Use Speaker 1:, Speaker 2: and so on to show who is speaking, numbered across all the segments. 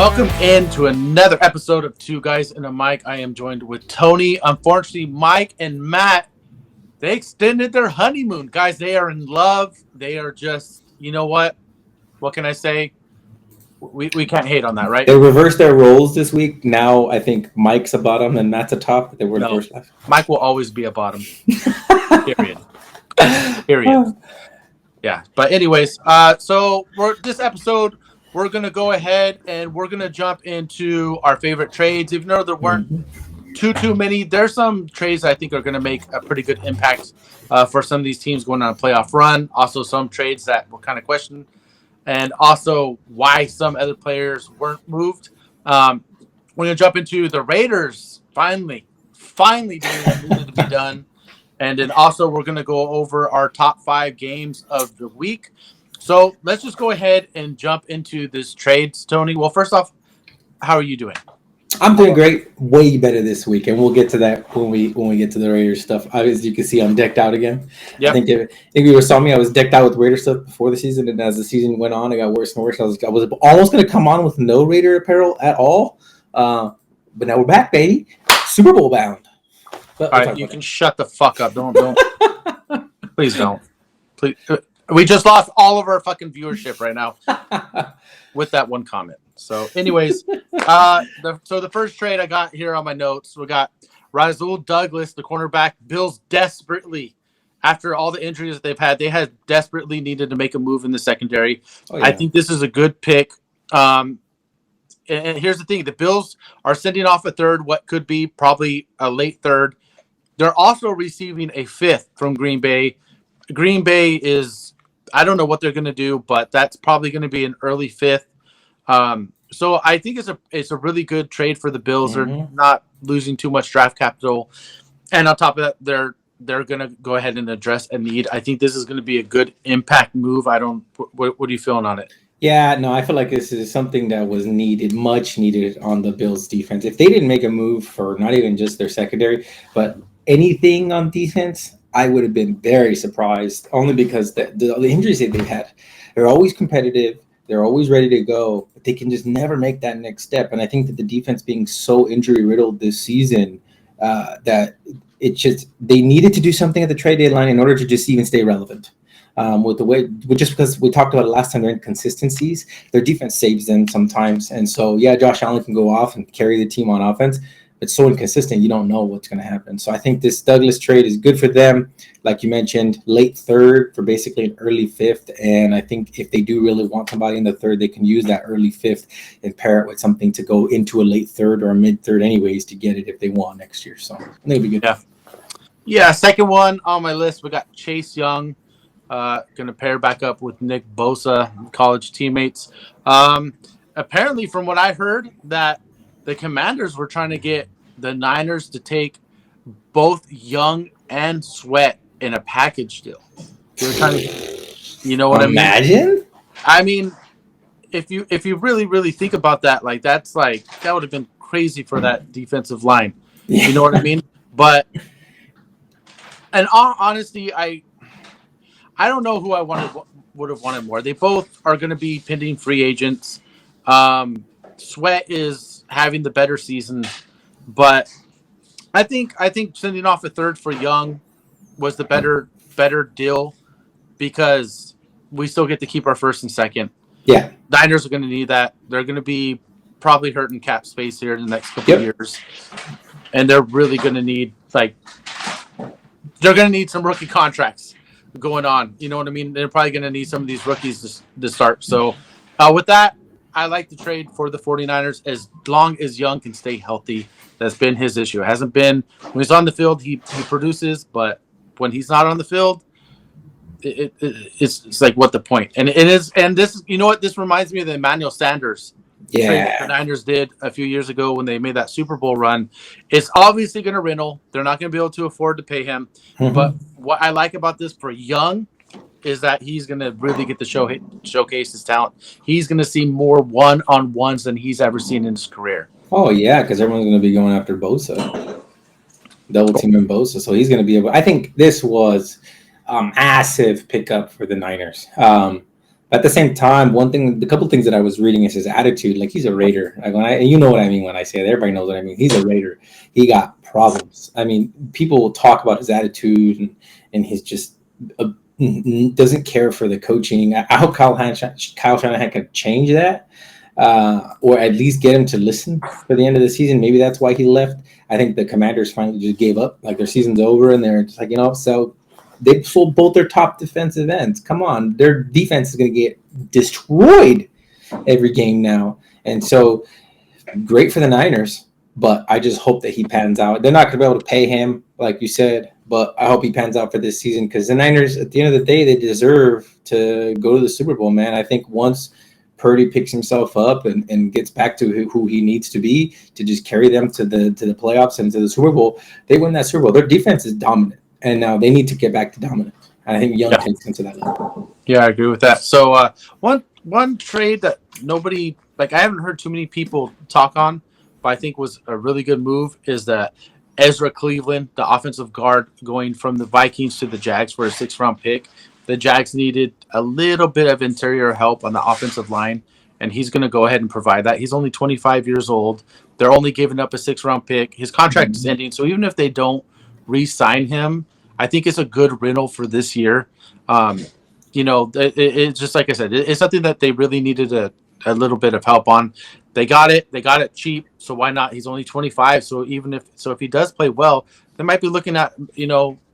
Speaker 1: Welcome in to another episode of Two Guys and a Mic. I am joined with Tony. Unfortunately, Mike and Matt, they extended their honeymoon. Guys, they are in love. They are just, you know what? What can I say? We can't hate on that, right?
Speaker 2: They reversed their roles this week. Now I think Mike's a bottom and Matt's a top. They were the first left.
Speaker 1: Mike will always be a bottom. Period. Yeah. But anyways, so this episode, we're going to go ahead and we're going to jump into our favorite trades. Even though there weren't too many, there's some trades I think are going to make a pretty good impact for some of these teams going on a playoff run. Also, some trades that were kind of questioned. And also why some other players weren't moved. We're going to jump into the Raiders finally doing what needed to be done. And then also we're going to go over our top 5 games of the week. So let's just go ahead and jump into this trades, Tony. Well, first off, how are you doing?
Speaker 2: I'm doing great. Way better this week, and we'll get to that when we get to the Raiders stuff. As you can see, I'm decked out again. Yep. I think if you saw me, I was decked out with Raider stuff before the season, and as the season went on, it got worse and worse. I was almost going to come on with no Raider apparel at all, but now we're back, baby. Super Bowl bound.
Speaker 1: But all right, you can shut the fuck up. Don't. Please don't. Please. We just lost all of our fucking viewership right now with that one comment. So, anyways, the first trade I got here on my notes, we got Rasul Douglas, the cornerback. Bills desperately, after all the injuries that they've had, they had desperately needed to make a move in the secondary. Oh, yeah. I think this is a good pick. And here's the thing: the Bills are sending off a third, what could be probably a late third. They're also receiving a 5th from Green Bay. Green Bay is, I don't know what they're going to do, but that's probably going to be an early 5th. So I think it's a really good trade for the Bills. Mm-hmm. They're not losing too much draft capital, and on top of that, they're going to go ahead and address a need. I think this is going to be a good impact move. What are you feeling on it?
Speaker 2: Yeah, no, I feel like this is something that was much needed on the Bills defense. If they didn't make a move for not even just their secondary, but anything on defense, I would have been very surprised, only because the injuries that they've had, they're always competitive. They're always ready to go, but they can just never make that next step. And I think that the defense being so injury riddled this season, that they needed to do something at the trade deadline in order to just even stay relevant. Just because we talked about it last time, their inconsistencies, their defense saves them sometimes. And so, yeah, Josh Allen can go off and carry the team on offense. It's so inconsistent, you don't know what's going to happen. So I think this Douglas trade is good for them. Like you mentioned, late 3rd for basically an early 5th. And I think if they do really want somebody in the 3rd, they can use that early 5th and pair it with something to go into a late 3rd or a mid 3rd anyways to get it if they want next year. So I think it'll be good.
Speaker 1: Yeah, second one on my list, we got Chase Young. Going to pair back up with Nick Bosa, college teammates. Apparently, from what I heard, that the Commanders were trying to get the Niners to take both Young and Sweat in a package deal. They were trying to, you know what
Speaker 2: Imagine?
Speaker 1: I mean, if you really think about that, like that would have been crazy for that defensive line. You know what I mean? But and honestly, I don't know who I would have wanted more. They both are going to be pending free agents. Sweat is having the better season, but I think sending off a 3rd for Young was the better deal because we still get to keep our 1st and 2nd.
Speaker 2: Yeah,
Speaker 1: Niners are going to need that. They're going to be probably hurting cap space here in the next couple of years, and they're really going to need some rookie contracts going on. You know what I mean? They're probably going to need some of these rookies to start. So with that, I like the trade for the 49ers as long as Young can stay healthy. That's been his issue. It hasn't been when he's on the field, he produces, but when he's not on the field, it's like, what the point? And it is, and this, you know what, this reminds me of the Emmanuel Sanders trade that the Niners did a few years ago when they made that Super Bowl run. It's obviously going to rental. They're not going to be able to afford to pay him. Mm-hmm. But what I like about this for Young is that he's going to really get to showcase his talent. He's going to see more one-on-ones than he's ever seen in his career.
Speaker 2: Oh, yeah, because everyone's going to be going after Bosa. Double teaming Bosa. So he's going to be able – I think this was massive pickup for the Niners. At the same time, the couple things that I was reading is his attitude. Like he's a Raider. Like you know what I mean when I say that. Everybody knows what I mean. He's a Raider. He got problems. I mean, people will talk about his attitude and his just doesn't care for the coaching. I hope Kyle Shanahan can change that, or at least get him to listen for the end of the season. Maybe that's why he left. I think the Commanders finally just gave up. Like their season's over, and they're just like, so. They sold both their top defensive ends. Come on, their defense is going to get destroyed every game now. And so, great for the Niners, but I just hope that he pans out. They're not going to be able to pay him, like you said, but I hope he pans out for this season because the Niners, at the end of the day, they deserve to go to the Super Bowl, man. I think once Purdy picks himself up and gets back to who he needs to be to just carry them to the playoffs and to the Super Bowl, they win that Super Bowl. Their defense is dominant. And now they need to get back to dominance. I think Young takes them to that level.
Speaker 1: Yeah, I agree with that. So one trade that nobody I haven't heard too many people talk on, but I think was a really good move is that Ezra Cleveland, the offensive guard, going from the Vikings to the Jags for a 6th-round pick. The Jags needed a little bit of interior help on the offensive line, and he's going to go ahead and provide that. He's only 25 years old. They're only giving up a 6th-round pick. His contract is ending, so even if they don't re-sign him, I think it's a good rental for this year. It's just like I said, it's something that they really needed a little bit of help on. They got it cheap, so why not? He's only 25, so if he does play well, they might be looking at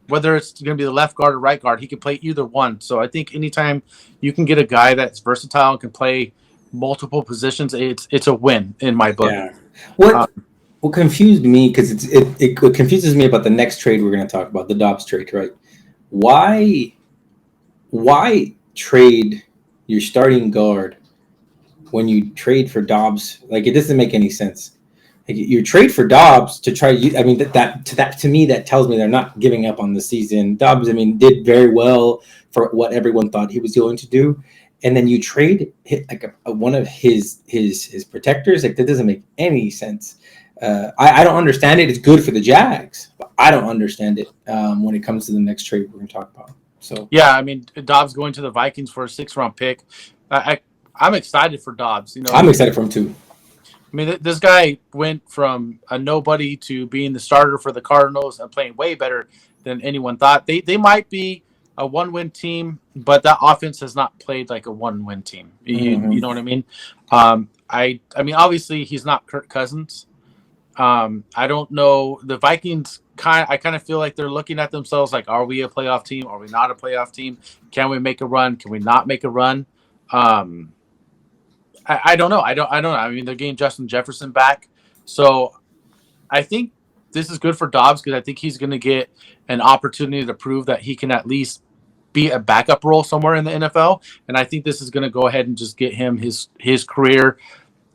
Speaker 1: whether it's going to be the left guard or right guard. He can play either one. So I think anytime you can get a guy that's versatile and can play multiple positions, it's a win in my book.
Speaker 2: Yeah. What confused me, because it confuses me about the next trade we're going to talk about, the Dobbs trade, right? Why trade your starting guard when you trade for Dobbs? Like, it doesn't make any sense. Like, you trade for Dobbs to try. I mean, that to me, that tells me they're not giving up on the season. Dobbs, I mean, did very well for what everyone thought he was going to do, and then you trade one of his protectors. Like, that doesn't make any sense. I don't understand it. It's good for the Jags, but I don't understand it when it comes to the next trade we're going to talk about. So
Speaker 1: yeah, I mean, Dobbs going to the Vikings for a 6th-round pick. I'm excited for Dobbs.
Speaker 2: I'm excited for him too.
Speaker 1: I mean, this guy went from a nobody to being the starter for the Cardinals and playing way better than anyone thought. They might be a 1-win team, but that offense has not played like a 1-win team. You know what I mean? I mean, obviously he's not Kirk Cousins. I don't know. The Vikings I kind of feel like they're looking at themselves like, are we a playoff team? Are we not a playoff team? Can we make a run? Can we not make a run? I don't know. I don't know. I mean, they're getting Justin Jefferson back. So I think this is good for Dobbs because I think he's going to get an opportunity to prove that he can at least be a backup role somewhere in the NFL. And I think this is going to go ahead and just get him his career.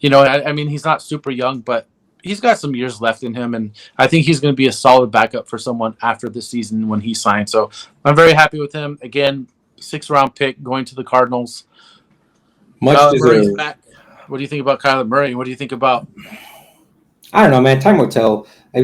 Speaker 1: I mean, he's not super young, but he's got some years left in him. And I think he's going to be a solid backup for someone after this season when he signs. So I'm very happy with him. Again, 6th-round pick going to the Cardinals.
Speaker 2: Much deserved.
Speaker 1: Back. What do you think about Kyler Murray? What do you think about?
Speaker 2: I don't know, man. Time will tell. I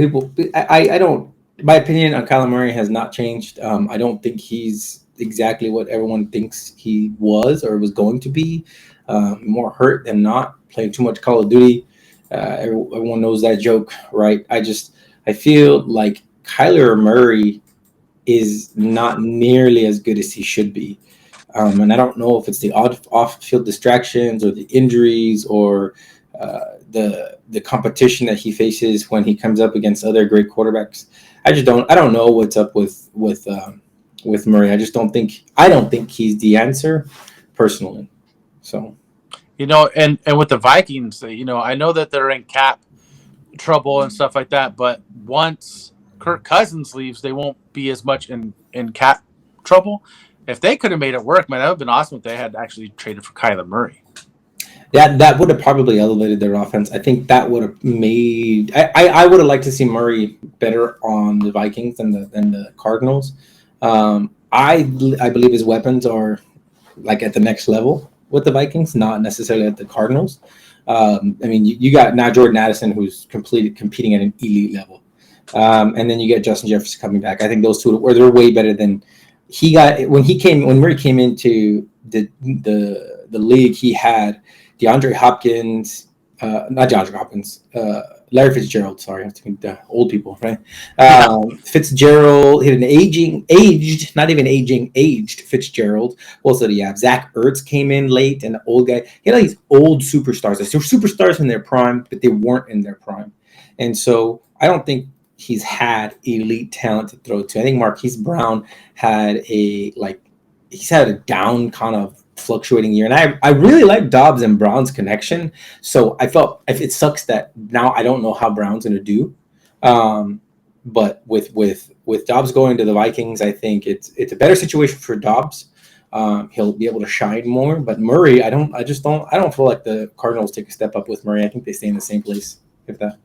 Speaker 2: don't. My opinion on Kyler Murray has not changed. I don't think he's exactly what everyone thinks he was or was going to be. More hurt than not. Playing too much Call of Duty. Everyone knows that joke, right? I feel like Kyler Murray is not nearly as good as he should be. And I don't know if it's the off-field distractions or the injuries or the competition that he faces when he comes up against other great quarterbacks. I don't know what's up with Murray. I don't think he's the answer personally. So,
Speaker 1: and with the Vikings, I know that they're in cap trouble and stuff like that, but once Kirk Cousins leaves, they won't be as much in cap trouble. If they could have made it work, man, that would have been awesome if they had actually traded for Kyler Murray.
Speaker 2: Yeah, that would have probably elevated their offense. I think that would have made. I would have liked to see Murray better on the Vikings than the Cardinals. I believe his weapons are like at the next level with the Vikings, not necessarily at the Cardinals. I mean, you got now Jordan Addison, who's competing at an elite level, and then you get Justin Jefferson coming back. I think those two they're way better than when Murray came into the league, he had DeAndre Hopkins, not DeAndre Hopkins, Larry Fitzgerald. Sorry, I have to meet the old people, right? Fitzgerald hit aged Fitzgerald. Also, yeah, Zach Ertz came in late, and the old guy. He had all these old superstars. They were superstars in their prime, but they weren't in their prime. And so I don't think he's had elite talent to throw to. I think Marquise Brown he's had a down kind of fluctuating year. And I really like Dobbs and Brown's connection. So I felt it sucks that now I don't know how Brown's going to do. But with Dobbs going to the Vikings, I think it's a better situation for Dobbs. He'll be able to shine more. But Murray, I don't feel like the Cardinals take a step up with Murray. I think they stay in the same place, if that.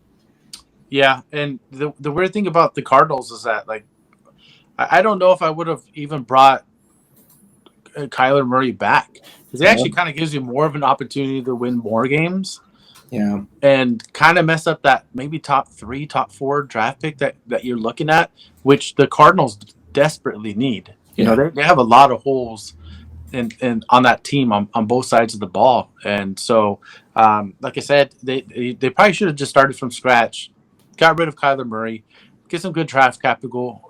Speaker 1: Yeah, and the weird thing about the Cardinals is that, like, I don't know if I would have even brought Kyler Murray back, because it actually kind of gives you more of an opportunity to win more games.
Speaker 2: Yeah,
Speaker 1: and kind of mess up that maybe top 3, top 4 draft pick that you're looking at, which the Cardinals desperately need. You know, they have a lot of holes in on that team on both sides of the ball, and so like I said, they probably should have just started from scratch, got rid of Kyler Murray, get some good draft capital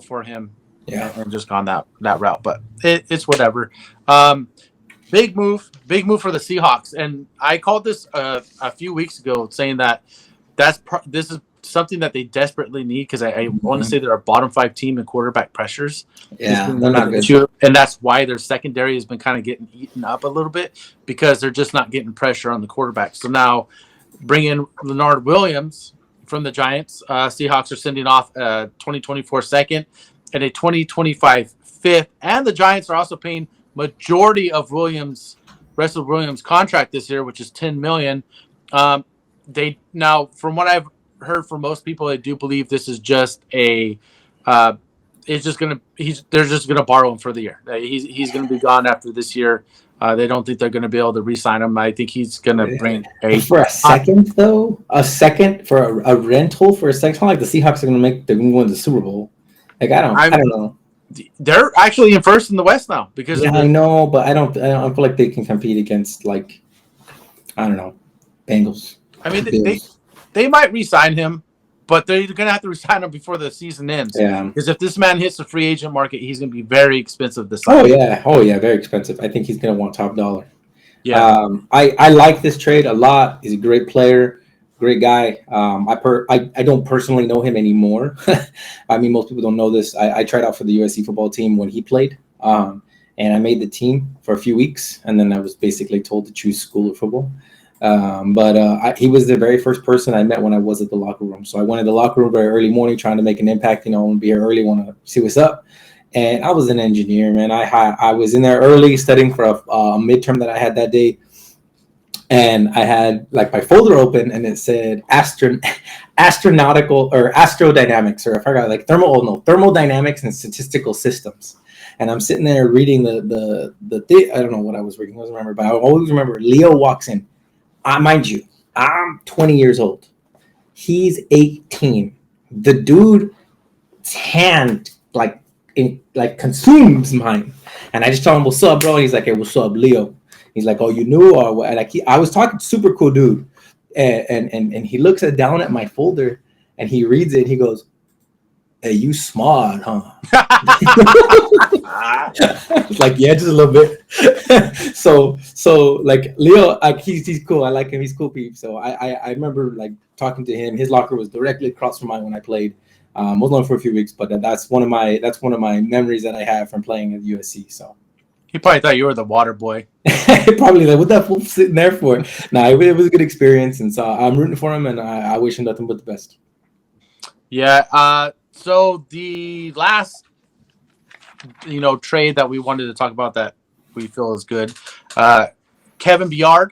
Speaker 1: for him, and just gone that route. But it's whatever. Big move for the Seahawks, and I called this a few weeks ago, saying that this is something that they desperately need, because I want to say they're a bottom 5 team in quarterback pressures.
Speaker 2: Yeah, they're not good.
Speaker 1: And that's why their secondary has been kind of getting eaten up a little bit, because they're just not getting pressure on the quarterback. So now bring in Leonard Williams from the Giants. Seahawks are sending off a 2024 second and a 2025 fifth, and the Giants are also paying majority of Russell Williams' contract this year, which is $10 million. They now, from what I've heard from most people, they do believe this is just they're just gonna borrow him for the year. He's gonna be gone after this year. They don't think they're gonna be able to re-sign him. I think he's gonna bring
Speaker 2: for a second though. A second for a rental for a second. It's not like the Seahawks are gonna win the Super Bowl. Like I don't know.
Speaker 1: They're actually in first in the West now, because
Speaker 2: I know, but I don't feel like they can compete against, like, I don't know, Bengals.
Speaker 1: I mean, they might re-sign him, but they're going to have to re-sign him before the season ends.
Speaker 2: Yeah.
Speaker 1: Because if this man hits the free agent market, he's going to be very expensive this
Speaker 2: time. Oh yeah, very expensive. I think he's going to want top dollar.
Speaker 1: Yeah.
Speaker 2: I like this trade a lot. He's a great player. Great guy. I don't personally know him anymore. I mean, most people don't know this. I tried out for the USC football team when he played, and I made the team for a few weeks, and then I was basically told to choose school or football. But he was the very first person I met when I was at the locker room. So I went in the locker room very early morning, trying to make an impact. You know, and be here early, want to see what's up. And I was an engineer, man. I was in there early studying for a midterm that I had that day. And I had like my folder open, and it said astronautical or astrodynamics, or I forgot, like thermodynamics and statistical systems. And I'm sitting there reading the I don't know what I was reading, I don't remember, but I always remember Leo walks in. Mind you, I'm 20 years old. He's 18. The dude's hand consumes mine. And I just tell him, "What's up, bro?" And he's like, "Hey, what's up, Leo?" He's like, "Oh, you knew?" Or what? Like I was talking to super cool dude, and he looks down at my folder, and he reads it. And he goes, "Hey, you smart, huh?" It's like, yeah, just a little bit. so like Leo, like he's cool. I like him. He's cool, peep. So I remember like talking to him. His locker was directly across from mine when I played. Was on for a few weeks, but that's one of my memories that I have from playing at USC. So.
Speaker 1: He probably thought you were the water boy.
Speaker 2: Probably like, what that fool sitting there for? Nah, it was a good experience, and so I'm rooting for him, and I wish him nothing but the best.
Speaker 1: Yeah. So the last, trade that we wanted to talk about that we feel is good, Kevin Byard,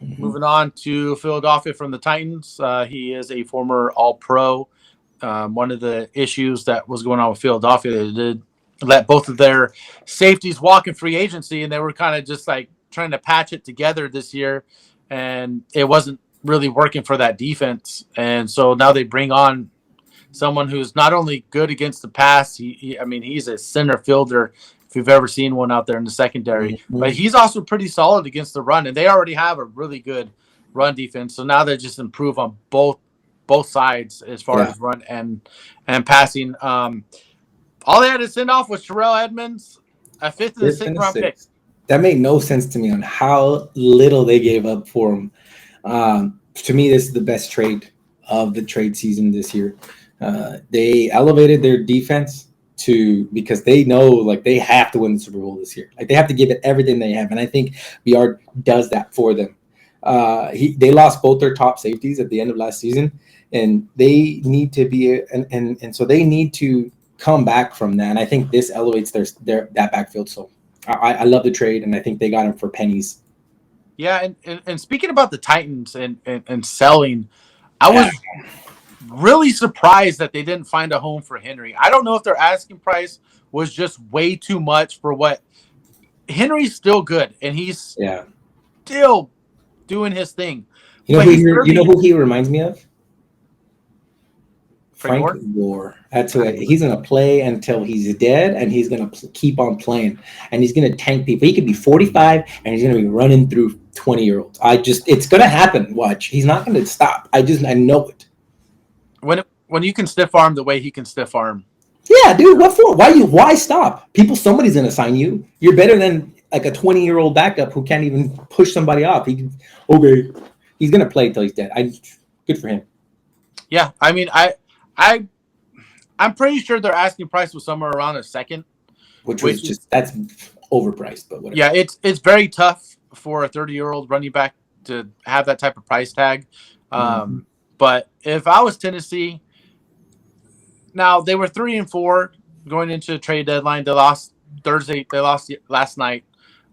Speaker 1: moving on to Philadelphia from the Titans. He is a former All-Pro. One of the issues that was going on with Philadelphia, they did let both of their safeties walk in free agency, and they were kind of just like trying to patch it together this year, and it wasn't really working for that defense. And so now they bring on someone who's not only good against the pass. I mean, he's a center fielder if you've ever seen one out there in the secondary. But he's also pretty solid against the run, and they already have a really good run defense. So now they just improve on both sides as far as run and passing. All they had to send off was Terrell Edmonds, a 5th and 6th round pick.
Speaker 2: That made no sense to me on how little they gave up for him. To me, this is the best trade of the trade season this year. They elevated their defense because they know like they have to win the Super Bowl this year. Like they have to give it everything they have, and I think Biard does that for them. They lost both their top safeties at the end of last season, and they need to be and so they need to come back from that. And I think this elevates their that backfield. So I love the trade, and I think they got him for pennies.
Speaker 1: Yeah, and speaking about the Titans and selling, I was really surprised that they didn't find a home for Henry. I don't know if their asking price was just way too much for what Henry's still good, and he's still doing his thing.
Speaker 2: You know who he reminds me of? Frank Gore. That's who he's going to play until he's dead, and he's going to keep on playing, and he's going to tank people. He could be 45, and he's going to be running through 20-year-olds. It's going to happen. Watch. He's not going to stop. I know it.
Speaker 1: When you can stiff arm the way he can stiff arm.
Speaker 2: Yeah, dude. What for? Why stop? Somebody's going to sign you. You're better than like a 20-year-old backup who can't even push somebody off. He's going to play until he's dead. Good for him.
Speaker 1: Yeah, I mean, I'm pretty sure their asking price was somewhere around a second,
Speaker 2: which is that's overpriced, but whatever.
Speaker 1: Yeah, it's very tough for a 30-year-old running back to have that type of price tag. But if I was Tennessee, now they were 3-4 going into the trade deadline. They lost Thursday. They lost last night.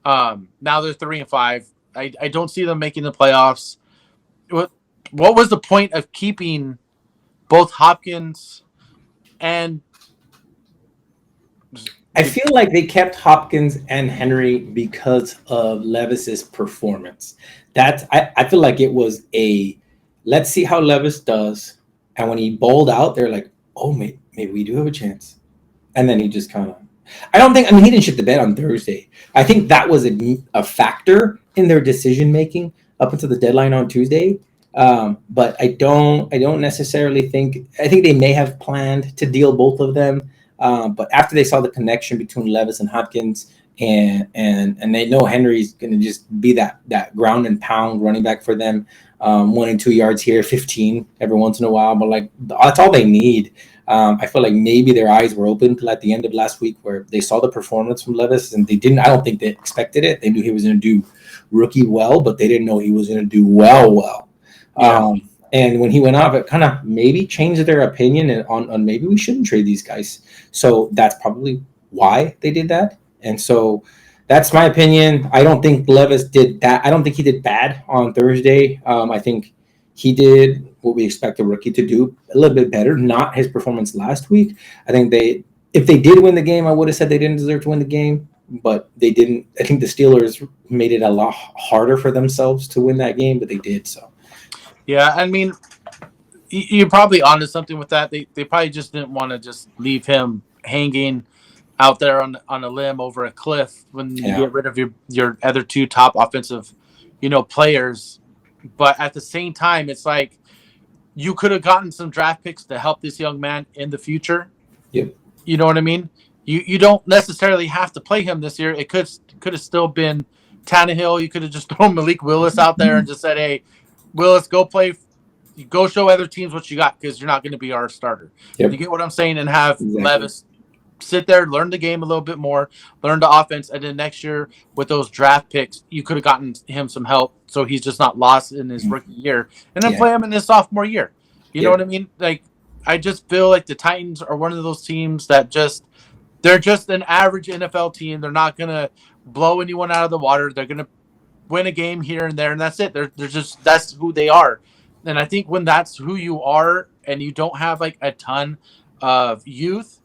Speaker 1: Now they're 3-5. I don't see them making the playoffs. What was the point of keeping both Hopkins and
Speaker 2: I feel like they kept Hopkins and Henry because of Levis's performance. I feel like it was let's see how Levis does. And when he bowled out, they're like, oh, maybe we do have a chance. And then he just kind of, he didn't shit the bed on Thursday. I think that was a factor in their decision making up until the deadline on Tuesday. But I don't necessarily think they may have planned to deal both of them. But after they saw the connection between Levis and Hopkins and they know Henry's going to just be that ground and pound running back for them, 1 and 2 yards here, 15 every once in a while. But like, that's all they need. I feel like maybe their eyes were open till at the end of last week where they saw the performance from Levis and I don't think they expected it. They knew he was going to do rookie well, but they didn't know he was going to do well. Yeah. And when he went off, it kind of maybe changed their opinion on maybe we shouldn't trade these guys. So that's probably why they did that. And so that's my opinion. I don't think Levis did that. I don't think he did bad on Thursday. I think he did what we expect a rookie to do, a little bit better, not his performance last week. I think if they did win the game, I would have said they didn't deserve to win the game, but they didn't. I think the Steelers made it a lot harder for themselves to win that game, but they did so.
Speaker 1: Yeah, I mean, you're probably onto something with that. They probably just didn't want to just leave him hanging out there on a limb over a cliff when you get rid of your other two top offensive, players. But at the same time, it's like you could have gotten some draft picks to help this young man in the future.
Speaker 2: Yep.
Speaker 1: You know what I mean? You don't necessarily have to play him this year. It could have still been Tannehill. You could have just thrown Malik Willis out there and just said, hey, Willis, go show other teams what you got because you're not going to be our starter. Yep. You get what I'm saying? And have Levis sit there, learn the game a little bit more, learn the offense, and then next year with those draft picks, you could have gotten him some help so he's just not lost in his rookie year. And then play him in his sophomore year. You know what I mean? Like, I just feel like the Titans are one of those teams that they're just an average NFL team. They're not going to blow anyone out of the water. They're going to win a game here and there, and that's it. They're just, that's who they are. And I think when that's who you are and you don't have like a ton of youth,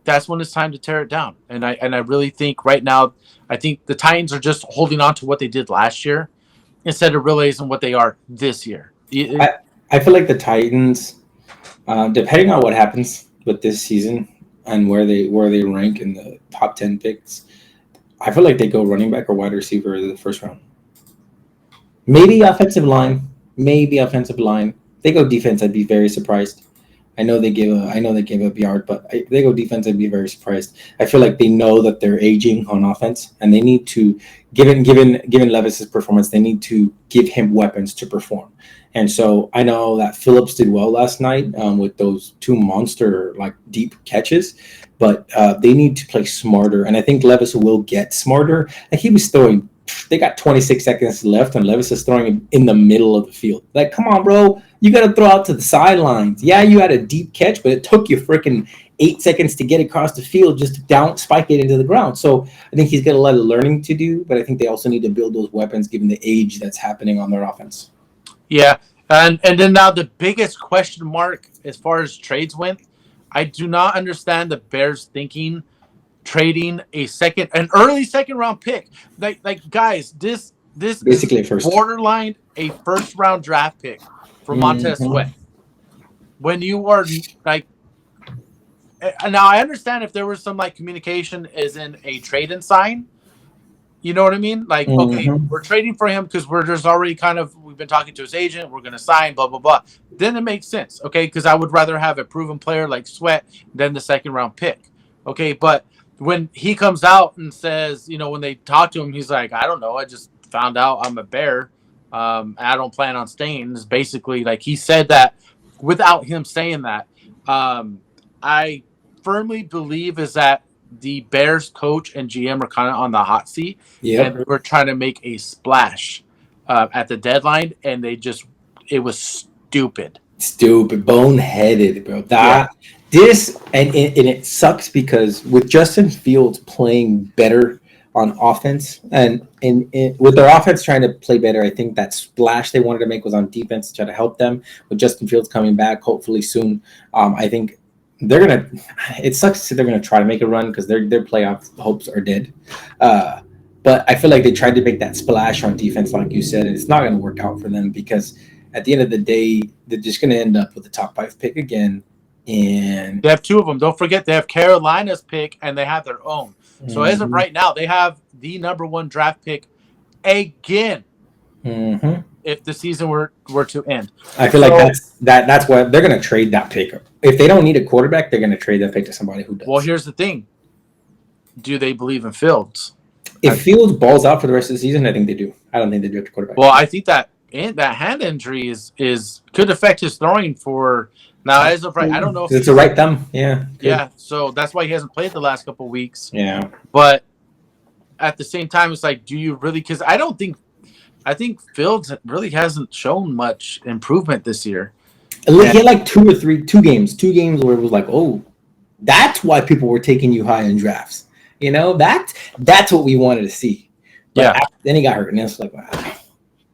Speaker 1: that's when it's time to tear it down. And I really think right now, I think the Titans are just holding on to what they did last year instead of realizing what they are this year.
Speaker 2: I feel like the Titans, Depending on what happens with this season and where they rank in the top 10 picks, I feel like they go running back or wide receiver in the first round. Maybe offensive line. Maybe offensive line. They go defense. I'd be very surprised. I know they give up yard, but if they go defense, I'd be very surprised. I feel like they know that they're aging on offense, and they need to, given Levis's performance, they need to give him weapons to perform. And so I know that Phillips did well last night with those two monster like deep catches, but they need to play smarter. And I think Levis will get smarter. Like he was throwing, they got 26 seconds left, and Levis is throwing in the middle of the field. Like, come on, bro. You got to throw out to the sidelines. Yeah, you had a deep catch, but it took you freaking 8 seconds to get across the field just to down spike it into the ground. So I think he's got a lot of learning to do, but I think they also need to build those weapons given the age that's happening on their offense.
Speaker 1: Yeah, and then now the biggest question mark as far as trades went, I do not understand the Bears thinking trading an early second round pick. Like guys, this
Speaker 2: Basically,
Speaker 1: is
Speaker 2: first.
Speaker 1: borderline a first round draft pick for Montez Sweat. When you are like, now I understand if there was some like communication as in a trade and sign. You know what I mean? Like, okay, we're trading for him because we're just already we've been talking to his agent. We're going to sign, blah, blah, blah. Then it makes sense, okay? Because I would rather have a proven player like Sweat than the second round pick, okay? But when he comes out and says, when they talk to him, he's like, I don't know. I just found out I'm a Bear. I don't plan on staying. It's basically like he said that without him saying that. I firmly believe is that the Bears coach and GM are kind of on the hot seat, and they were trying to make a splash at the deadline, and it was stupid,
Speaker 2: boneheaded, bro. It sucks because with Justin Fields playing better on offense and with their offense trying to play better, I think that splash they wanted to make was on defense to try to help them. With Justin Fields coming back hopefully soon, I think it sucks that they're gonna try to make a run because their playoff hopes are dead. But I feel like they tried to make that splash on defense, like you said, and it's not gonna work out for them because at the end of the day, they're just gonna end up with the top 5 pick again. And
Speaker 1: they have 2 of them. Don't forget they have Carolina's pick and they have their own. So as of right now, they have the number 1 draft pick again. If the season were to end,
Speaker 2: I feel like that's why they're going to trade that pick. If they don't need a quarterback, they're going to trade that pick to somebody who does.
Speaker 1: Well, here's the thing: do they believe in Fields?
Speaker 2: If Fields balls out for the rest of the season, I think they do. I don't think they do have a quarterback.
Speaker 1: Well, I think that hand injury is could affect his throwing for now. As of right, I don't know if
Speaker 2: it's a right thumb. Yeah.
Speaker 1: Yeah. So that's why he hasn't played the last couple of weeks.
Speaker 2: Yeah.
Speaker 1: But at the same time, it's like, do you really? Because I think Fields really hasn't shown much improvement this year.
Speaker 2: He had like two games where it was like, oh, that's why people were taking you high in drafts. That's what we wanted to see. But then he got hurt, and it's like, wow.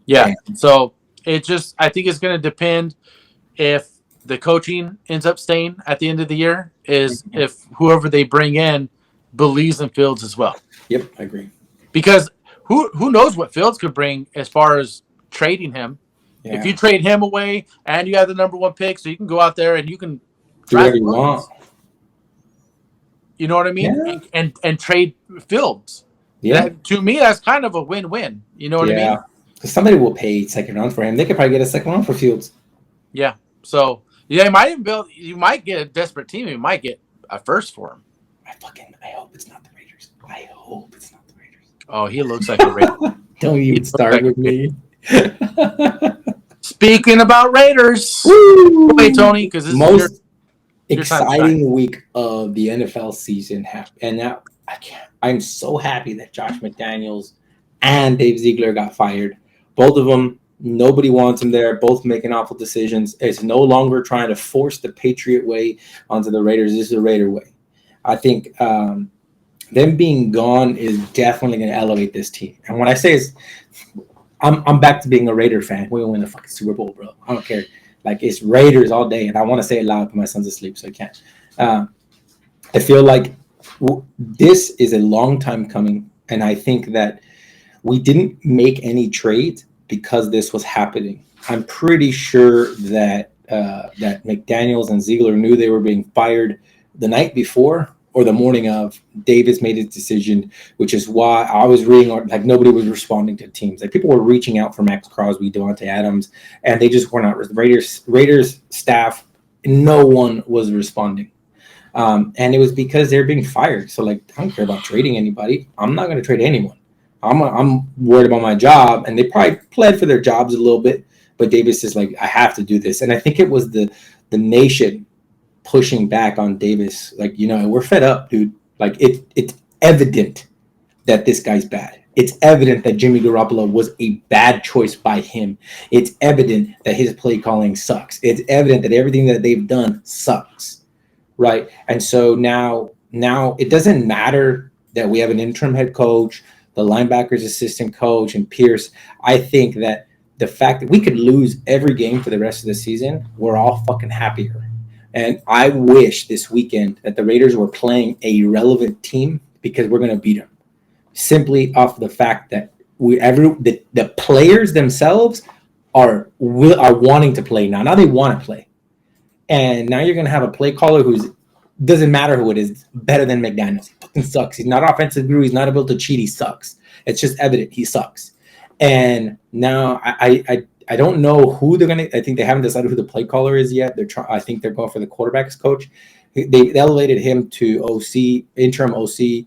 Speaker 1: Yeah. Damn. So I think it's going to depend if the coaching ends up staying at the end of the year, if whoever they bring in believes in Fields as well.
Speaker 2: Yep, I agree.
Speaker 1: Because who knows what Fields could bring as far as trading him. Yeah. If you trade him away and you have the number 1 pick, so you can go out there and you can
Speaker 2: do whatever you want.
Speaker 1: You know what I mean? Yeah. And trade Fields.
Speaker 2: Yeah.
Speaker 1: To me, that's kind of a win-win. You know what I mean?
Speaker 2: Because somebody will pay second round for him. They could probably get a second round for Fields.
Speaker 1: Yeah. So you might get a desperate team. You might get a first for him.
Speaker 2: I hope it's not the Raiders. I hope it's not.
Speaker 1: Oh, he looks like a Raider.
Speaker 2: Don't even start with me.
Speaker 1: Speaking about Raiders. Woo! Wait, Tony, because this
Speaker 2: most
Speaker 1: is your
Speaker 2: exciting week of the NFL season happened. And now I'm so happy that Josh McDaniels and Dave Ziegler got fired. Both of them, nobody wants them there. Both making awful decisions. It's no longer trying to force the Patriot way onto the Raiders. This is the Raider way. I think them being gone is definitely going to elevate this team. And when I say I'm back to being a Raider fan. We're going to win the fucking Super Bowl, bro. I don't care. Like, it's Raiders all day, and I want to say it loud, but my son's asleep, so I can't. I feel like this is a long time coming, and I think that we didn't make any trades because this was happening. I'm pretty sure that that McDaniels and Ziegler knew they were being fired the night before or the morning of. Davis made his decision, which is why I was reading like nobody was responding to teams. Like people were reaching out for Max Crosby, Devontae Adams, and they just were not. Raiders staff, no one was responding. And it was because they're being fired. So like, I don't care about trading anybody. I'm not going to trade anyone. I'm worried about my job, and they probably pled for their jobs a little bit. But Davis is like, I have to do this, and I think it was the nation pushing back on Davis. Like, we're fed up, dude. Like it's evident that this guy's bad. It's evident that Jimmy Garoppolo was a bad choice by him. It's evident that his play calling sucks. It's evident that everything that they've done sucks. Right. And so now it doesn't matter that we have an interim head coach, the linebackers assistant coach, and Pierce. I think that the fact that we could lose every game for the rest of the season, we're all fucking happier. And I wish this weekend that the Raiders were playing a relevant team, because we're going to beat them simply off the fact that the players themselves are wanting to play now. Now they want to play. And now you're going to have a play caller who's doesn't matter who it is, better than McDaniels. He fucking sucks. He's not offensive guru. He's not able to cheat. He sucks. It's just evident. He sucks. And now I don't know who they're going to. I think they haven't decided who the play caller is yet. I think they're going for the quarterback's coach. They elevated him to OC, interim OC.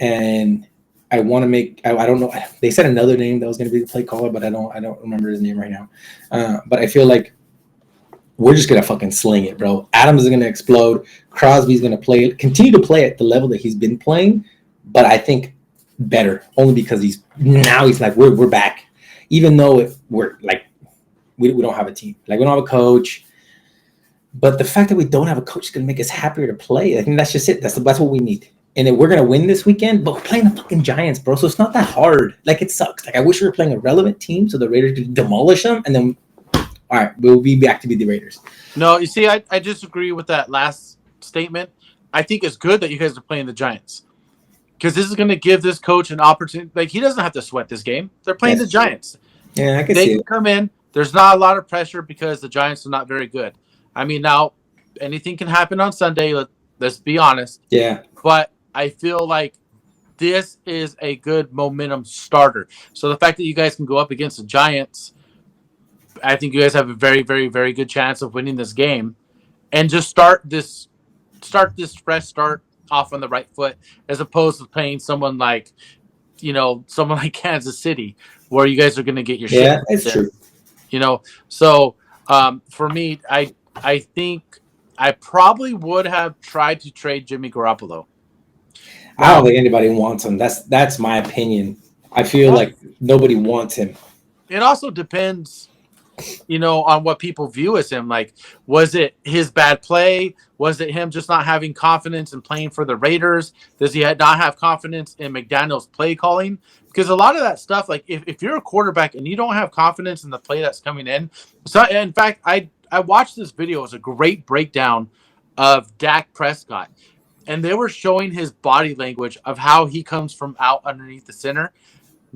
Speaker 2: And I want to make. I don't know. They said another name that was going to be the play caller, but I don't remember his name right now. But I feel like we're just going to fucking sling it, bro. Adams is going to explode. Crosby's going to continue to play at the level that he's been playing, but I think better, only because he's like, we're back. Even though we're like, we don't have a team. Like, we don't have a coach. But the fact that we don't have a coach is going to make us happier to play. I think that's just it. That's what we need. And then we're going to win this weekend, but we're playing the fucking Giants, bro. So it's not that hard. Like, it sucks. Like, I wish we were playing a relevant team so the Raiders could demolish them, and then all right, we'll be back to be the Raiders.
Speaker 1: No, you see, I disagree with that last statement. I think it's good that you guys are playing the Giants, because this is going to give this coach an opportunity. Like, he doesn't have to sweat this game. They're playing the Giants.
Speaker 2: Yeah, I can
Speaker 1: see it. They
Speaker 2: can
Speaker 1: come in. There's not a lot of pressure because the Giants are not very good. I mean, now anything can happen on Sunday. Let's be honest.
Speaker 2: Yeah.
Speaker 1: But I feel like this is a good momentum starter. So the fact that you guys can go up against the Giants, I think you guys have a very, very, very good chance of winning this game, and just start this fresh start off on the right foot, as opposed to playing someone like Kansas City, where you guys are going to get your shit.
Speaker 2: Yeah, it's true.
Speaker 1: So for me, I think I probably would have tried to trade Jimmy Garoppolo.
Speaker 2: I don't think anybody wants him. That's my opinion. I feel like nobody wants him.
Speaker 1: It also depends, on what people view as him. Like, was it his bad play? Was it him just not having confidence in playing for the Raiders? Does he not have confidence in McDaniel's play calling? Because a lot of that stuff, like if you're a quarterback and you don't have confidence in the play that's coming in. So in fact, I watched this video. It was a great breakdown of Dak Prescott, and they were showing his body language of how he comes from out underneath the center.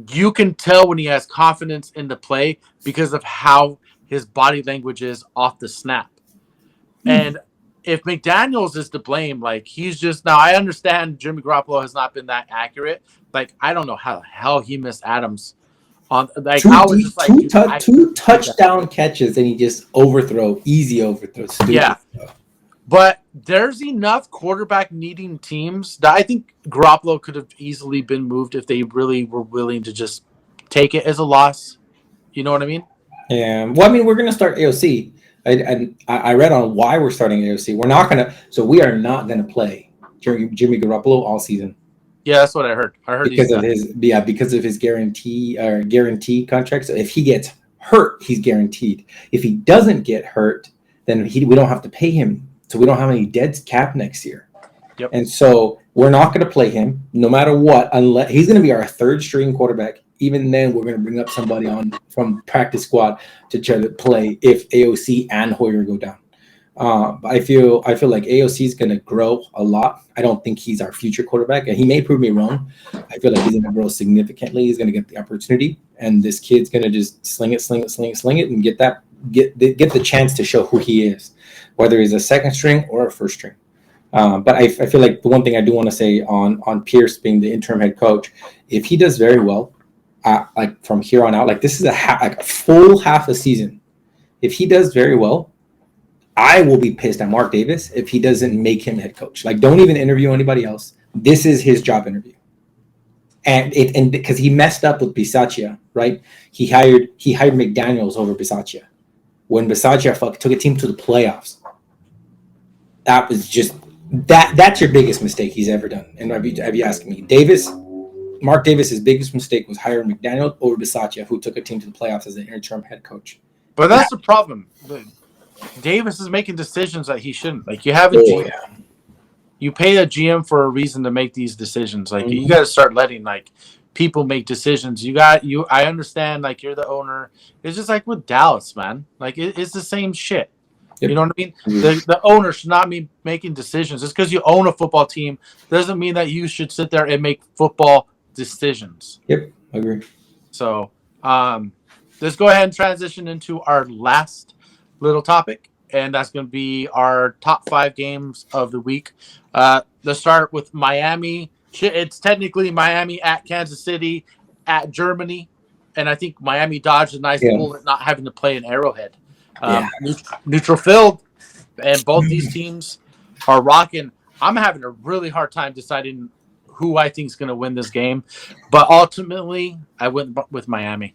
Speaker 1: You can tell when he has confidence in the play because of how his body language is off the snap. And if McDaniels is to blame, like, he's just, now I understand Jimmy Garoppolo has not been that accurate. Like, I don't know how the hell he missed Adams on, like,
Speaker 2: two touchdown catches, and he just easy overthrows.
Speaker 1: Yeah. But there's enough quarterback needing teams that I think Garoppolo could have easily been moved if they really were willing to just take it as a loss. You know what I mean?
Speaker 2: Yeah. Well, I mean, we're going to start AOC. I read on why we're starting AOC. We are not going to play Jimmy Garoppolo all season.
Speaker 1: Yeah, that's what I heard.
Speaker 2: Because of his guarantee contract. So if he gets hurt, he's guaranteed. If he doesn't get hurt, then we don't have to pay him. So we don't have any dead cap next year.
Speaker 1: Yep.
Speaker 2: And so we're not going to play him no matter what, unless he's going to be our third string quarterback. Even then, we're going to bring up somebody from practice squad to try to play if AOC and Hoyer go down. But I feel like AOC is going to grow a lot. I don't think he's our future quarterback, and he may prove me wrong. I feel like he's going to grow significantly. He's going to get the opportunity, and this kid's going to just sling it, and get that get the chance to show who he is, whether he's a second string or a first string. But I feel like the one thing I do want to say on Pierce being the interim head coach, if he does very well, like from here on out, like this is a full half a season. If he does very well, I will be pissed at Mark Davis if he doesn't make him head coach. Like, don't even interview anybody else. This is his job interview. And because he messed up with Bisaccia, right? He hired McDaniels over Bisaccia. When Bisaccia took a team to the playoffs, that was just that's your biggest mistake he's ever done. And have you asked me, Mark Davis's biggest mistake was hiring McDaniels over Bisaccia, who took a team to the playoffs as an interim head coach.
Speaker 1: But that's the problem. Davis is making decisions that he shouldn't. Like, you have a GM. Yeah. You pay a GM for a reason to make these decisions. Like, you got to start letting like people make decisions. I understand. Like, you're the owner. It's just like with Dallas, man. Like, it's the same shit. Yep. You know what I mean? Mm-hmm. The owner should not be making decisions. Just because you own a football team doesn't mean that you should sit there and make football decisions.
Speaker 2: Yep, I agree.
Speaker 1: So, let's go ahead and transition into our last little topic, and that's going to be our top 5 games of the week. Let's start with Miami. It's technically Miami at Kansas City, at Germany, and I think Miami dodged a nice bullet not having to play in Arrowhead. Neutral field, and both these teams are rocking. I'm having a really hard time deciding who I think is going to win this game, but ultimately, I went with Miami.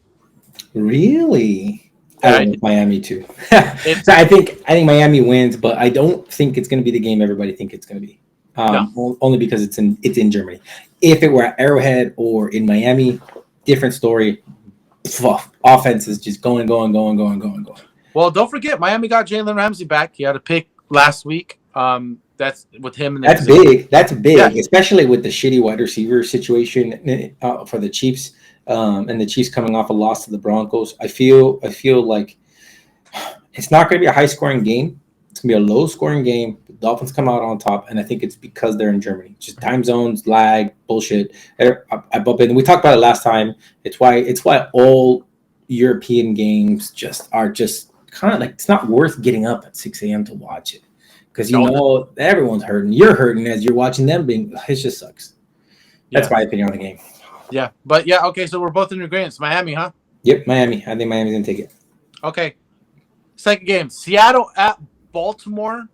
Speaker 2: Really? I went with Miami too. So I think Miami wins, but I don't think it's going to be the game everybody think it's going to be. No. Only because it's in Germany. If it were at Arrowhead or in Miami, different story. Offense is just going.
Speaker 1: Well, don't forget, Miami got Jalen Ramsey back. He had a pick last week. That's with him.
Speaker 2: That's big. That's big, yeah. Especially with the shitty wide receiver situation for the Chiefs. And the Chiefs coming off a loss to the Broncos. I feel like it's not going to be a high-scoring game. It's going to be a low-scoring game. The Dolphins come out on top, and I think it's because they're in Germany. Just time zones, lag, bullshit. I bump in. We talked about it last time. It's why all European games are just kind of like, it's not worth getting up at 6 a.m. to watch it, because know everyone's hurting. You're hurting as you're watching them. It just sucks. That's my opinion on the game.
Speaker 1: Yeah, but okay, so we're both in agreement. Miami, huh?
Speaker 2: Yep, Miami. I think Miami's going to take it.
Speaker 1: Okay. Second game, Seattle at Baltimore.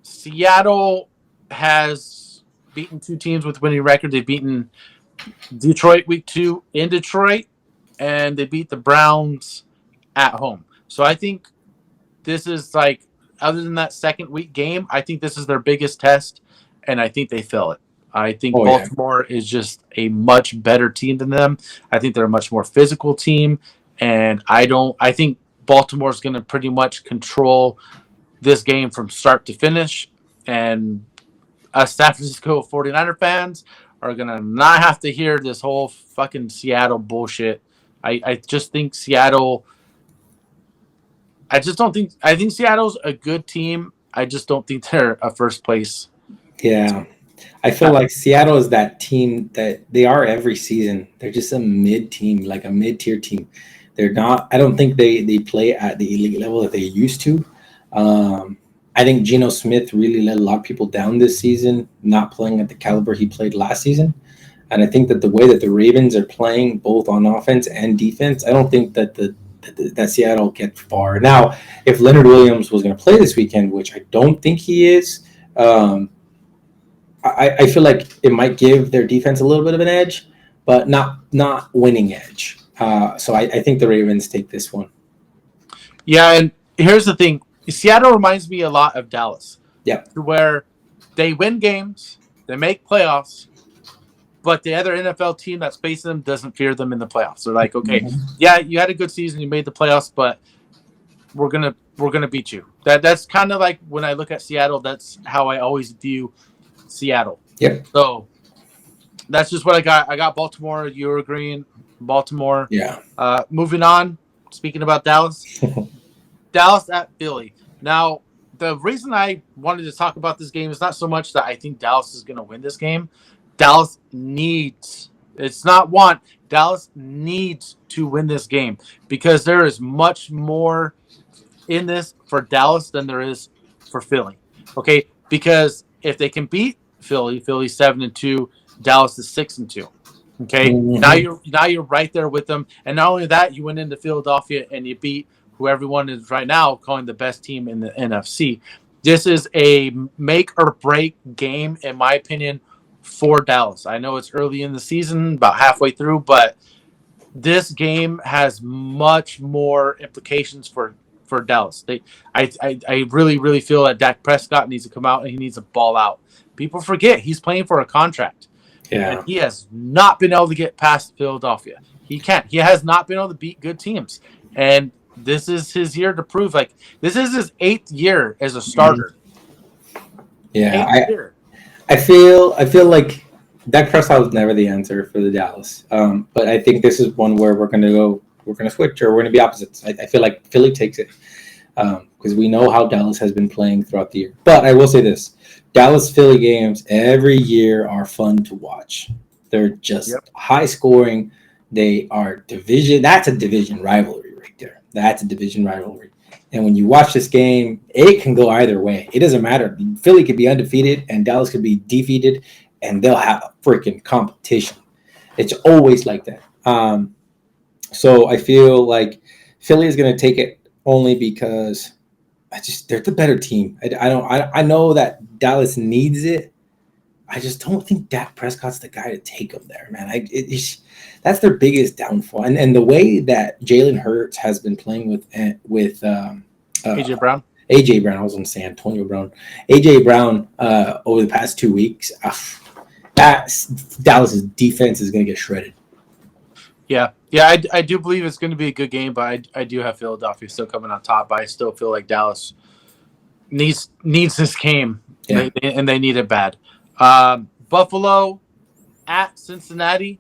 Speaker 1: Seattle has beaten 2 teams with winning record. They've beaten Detroit week 2 in Detroit, and they beat the Browns at home. So I think this is like, other than that second week game, I think this is their biggest test, and I think they fail it. I think Baltimore is just a much better team than them. I think they're a much more physical team, and I think Baltimore's going to pretty much control this game from start to finish, and us San Francisco 49er fans are going to not have to hear this whole fucking Seattle bullshit. I just think Seattle – I think Seattle's a good team. I just don't think they're a first place.
Speaker 2: Yeah. I feel like Seattle is that team that they are every season. They're just a mid team, like a mid-tier team. They're not – I don't think they play at the elite level that they used to. I think Geno Smith really let a lot of people down this season, not playing at the caliber he played last season. And I think that the way that the Ravens are playing both on offense and defense, I don't think that that Seattle gets far. Now, if Leonard Williams was going to play this weekend, which I don't think he is, I feel like it might give their defense a little bit of an edge, but not winning edge. So I think the Ravens take this one.
Speaker 1: Yeah, and here's the thing. Seattle reminds me a lot of Dallas.
Speaker 2: Yeah.
Speaker 1: Where they win games, they make playoffs, but the other NFL team that's facing them doesn't fear them in the playoffs. They're like, okay, yeah, you had a good season, you made the playoffs, but we're gonna beat you. That's kind of like when I look at Seattle, that's how I always view Seattle.
Speaker 2: Yep.
Speaker 1: So that's just what I got. I got Baltimore. You were agreeing, Baltimore.
Speaker 2: Yeah.
Speaker 1: Moving on. Speaking about Dallas, Dallas at Philly. Now, the reason I wanted to talk about this game is not so much that I think Dallas is going to win this game. Dallas needs It's not want. Dallas needs to win this game because there is much more in this for Dallas than there is for Philly. Okay, because if they can beat Philly, Philly's 7-2, Dallas is 6-2. Okay, now you're right there with them, and not only that, you went into Philadelphia and you beat who everyone is right now calling the best team in the NFC. This is a make or break game, in my opinion, for Dallas. I know it's early in the season, about halfway through, but this game has much more implications for Dallas. I really feel that Dak Prescott needs to come out and he needs to ball out. People forget he's playing for a contract.
Speaker 2: Yeah.
Speaker 1: And he has not been able to get past Philadelphia. He can't. He has not been able to beat good teams. And this is his year to prove. Like, this is his 8th year as a starter.
Speaker 2: Yeah.
Speaker 1: I
Speaker 2: feel like Dak Prescott was never the answer for the Dallas. But I think this is one where we're going to switch, or we're going to be opposites. I feel like Philly takes it because we know how Dallas has been playing throughout the year. But I will say this. Dallas-Philly games every year are fun to watch. They're just high scoring. They are division. That's a division rivalry right there. That's a division rivalry. And when you watch this game, it can go either way. It doesn't matter. Philly could be undefeated and Dallas could be defeated, and they'll have a freaking competition. It's always like that. So I feel like Philly is going to take it only because they're the better team. I know that Dallas needs it. I just don't think Dak Prescott's the guy to take them there, man. That's their biggest downfall. And the way that Jalen Hurts has been playing with
Speaker 1: AJ Brown.
Speaker 2: AJ Brown, I was going to say Antonio Brown. AJ Brown over the past 2 weeks, Dallas's defense is going to get shredded.
Speaker 1: Yeah, I do believe it's going to be a good game, but I do have Philadelphia still coming on top. But I still feel like Dallas needs this game, and they need it bad. Buffalo at Cincinnati.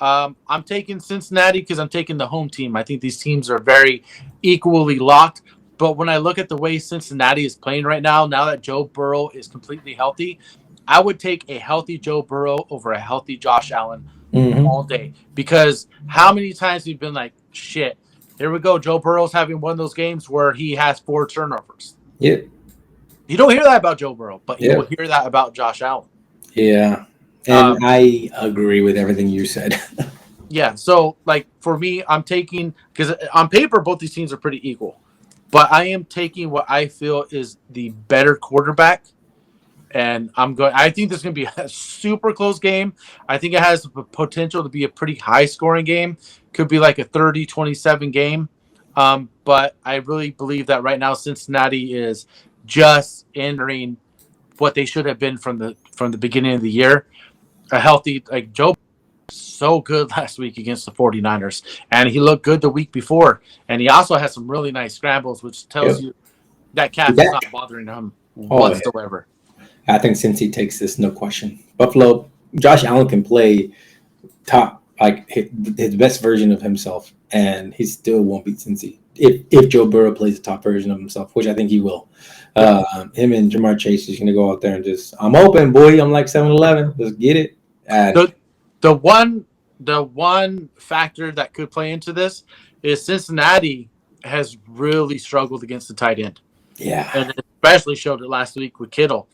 Speaker 1: I'm taking Cincinnati because I'm taking the home team. I think these teams are very equally locked. But when I look at the way Cincinnati is playing right now that Joe Burrow is completely healthy, I would take a healthy Joe Burrow over a healthy Josh Allen all day. Because how many times we've been like, shit, here we go. Joe Burrow's having one of those games where he has 4 turnovers.
Speaker 2: Yeah.
Speaker 1: You don't hear that about Joe Burrow, but you will hear that about Josh Allen.
Speaker 2: Yeah. And I agree with everything you said.
Speaker 1: Yeah. So, like, for me, I'm taking, because on paper, both these teams are pretty equal. But I am taking what I feel is the better quarterback. And I think this is going to be a super close game. I think it has the potential to be a pretty high scoring game. Could be like a 30-27 game. But I really believe that right now Cincinnati is just entering what they should have been from the beginning of the year. A healthy, like, Joe so good last week against the 49ers. And he looked good the week before. And he also has some really nice scrambles, which tells you that calf is not bothering him whatsoever.
Speaker 2: I think Cincy takes this, no question. Buffalo, Josh Allen can play top, like his best version of himself, and he still won't beat Cincy. If Joe Burrow plays the top version of himself, which I think he will. Him and Jamar Chase is going to go out there and just, I'm open, boy. I'm like 7-Eleven. Let's get it. And
Speaker 1: the one factor that could play into this is Cincinnati has really struggled against the tight end.
Speaker 2: Yeah.
Speaker 1: And especially showed it last week with Kittle.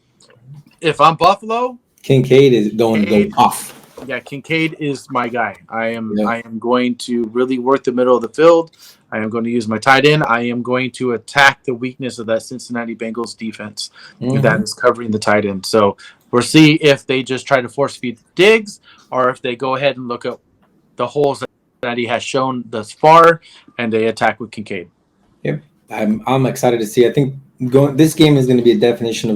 Speaker 1: If I'm Buffalo,
Speaker 2: Kincaid is going to go off.
Speaker 1: Yeah, Kincaid is my guy. I am going to really work the middle of the field. I am going to use my tight end. I am going to attack the weakness of that Cincinnati Bengals defense that is covering the tight end. So we'll see if they just try to force feed Diggs or if they go ahead and look at the holes that he has shown thus far and they attack with Kincaid.
Speaker 2: Yep, I'm excited to see. I think this game is going to be a definition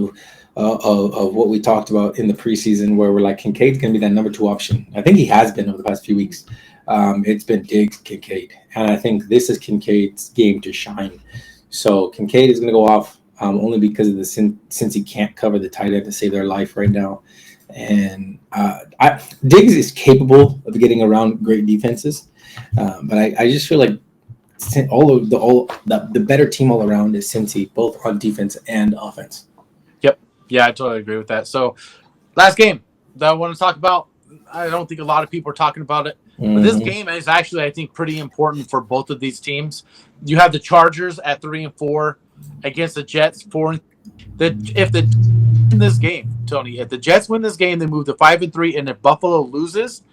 Speaker 2: of what we talked about in the preseason, where we're like, Kincaid's going to be that number 2 option. I think he has been over the past few weeks. It's been Diggs, Kincaid, and I think this is Kincaid's game to shine. So Kincaid is going to go off only because of since he can't cover the tight end to save their life right now. And Diggs is capable of getting around great defenses, but I just feel like the better team all around is Cincy, both on defense and offense.
Speaker 1: Yep. Yeah, I totally agree with that. So, last game that I want to talk about, I don't think a lot of people are talking about it. But this game is actually, I think, pretty important for both of these teams. You have the Chargers at 3-4 against the Jets 4. If the win this game, Tony, if the Jets win this game, they move to 5-3, and if Buffalo loses,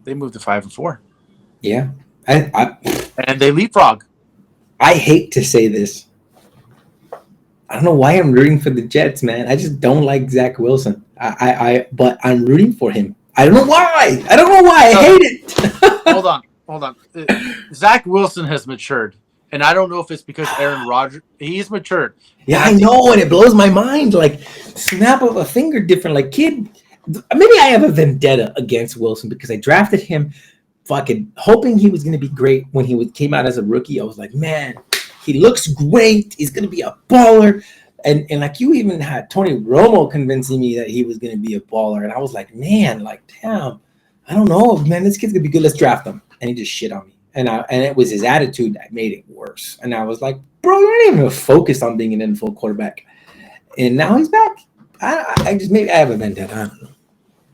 Speaker 1: they move to 5-4.
Speaker 2: Yeah,
Speaker 1: and they leapfrog.
Speaker 2: I hate to say this. I don't know why I'm rooting for the Jets, man. I just don't like Zach Wilson. But I'm rooting for him. I don't know why. I hate it.
Speaker 1: Hold on. Zach Wilson has matured, and I don't know if it's because Aaron Rodgers. He's matured.
Speaker 2: Yeah, I know, and it blows my mind. Like, snap of a finger different. Like, kid, maybe I have a vendetta against Wilson because I drafted him fucking hoping he was going to be great when he came out as a rookie. I was like, man, he looks great. He's going to be a baller. And like, you even had Tony Romo convincing me that he was going to be a baller. And I was like, man, like, damn, I don't know, man, this kid's going to be good. Let's draft him. And he just shit on me. And it was his attitude that made it worse. And I was like, bro, you're not even focused on being an NFL quarterback. And now he's back. Maybe I have a vendetta. I don't know.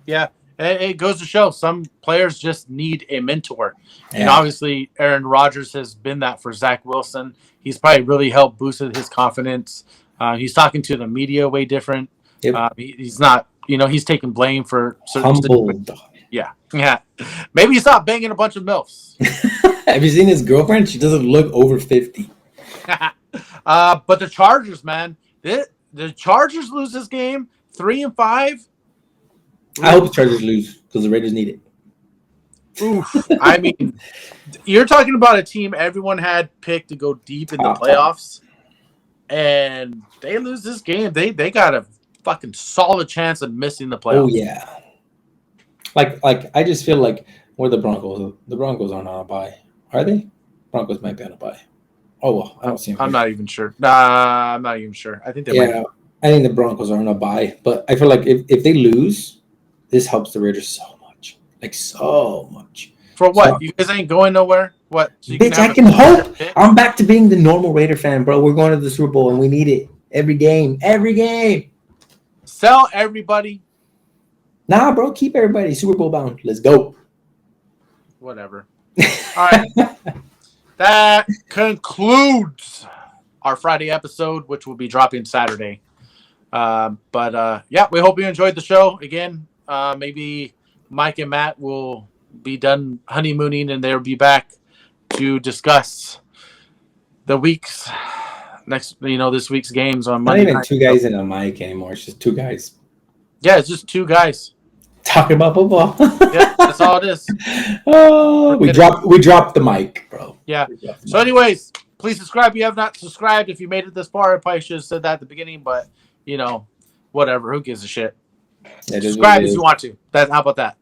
Speaker 1: Yeah. It goes to show some players just need a mentor. Yeah. And obviously, Aaron Rodgers has been that for Zach Wilson. He's probably really helped boosted his confidence. He's talking to the media way different. Yep. He's not, he's taking blame for certain
Speaker 2: humbled.
Speaker 1: Yeah. Maybe he's not banging a bunch of MILFs.
Speaker 2: Have you seen his girlfriend? She doesn't look over 50.
Speaker 1: But the Chargers, man, the Chargers lose this game 3-5.
Speaker 2: I hope the Chargers lose because the Raiders need it.
Speaker 1: Oof. I mean, you're talking about a team everyone had picked to go deep in the playoffs, and they lose this game. They got a fucking solid chance of missing the playoffs.
Speaker 2: Oh yeah. Like I just feel like we're the Broncos. The Broncos aren't on a bye, are they? Broncos might be on a bye. Oh well, I don't see them.
Speaker 1: I'm not even sure. I'm not even sure. I think they might.
Speaker 2: Yeah, I think the Broncos are on a bye, but I feel like if they lose, this helps the Raiders so much. Like, so much.
Speaker 1: For what? So, you guys ain't going nowhere? What? So
Speaker 2: bitch, I can hope. I'm back to being the normal Raider fan, bro. We're going to the Super Bowl, and we need it. Every game. Every game.
Speaker 1: Sell everybody.
Speaker 2: Nah, bro. Keep everybody Super Bowl bound. Let's go.
Speaker 1: Whatever. All right. That concludes our Friday episode, which will be dropping Saturday. Yeah, we hope you enjoyed the show. Again, maybe Mike and Matt will be done honeymooning and they'll be back to discuss the week's next, this week's games on Monday.
Speaker 2: Not even two guys in a mic anymore. It's just two guys.
Speaker 1: Yeah, it's just two guys
Speaker 2: talking about football.
Speaker 1: Yeah, that's all it is.
Speaker 2: Oh, we dropped the mic, bro.
Speaker 1: Yeah. So, anyways, please subscribe if you have not subscribed. If you made it this far, I probably should have said that at the beginning, but whatever. Who gives a shit? Subscribe if you want to. How about that?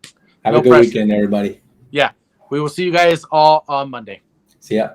Speaker 2: Have a good weekend, everybody.
Speaker 1: Yeah. We will see you guys all on Monday.
Speaker 2: See ya.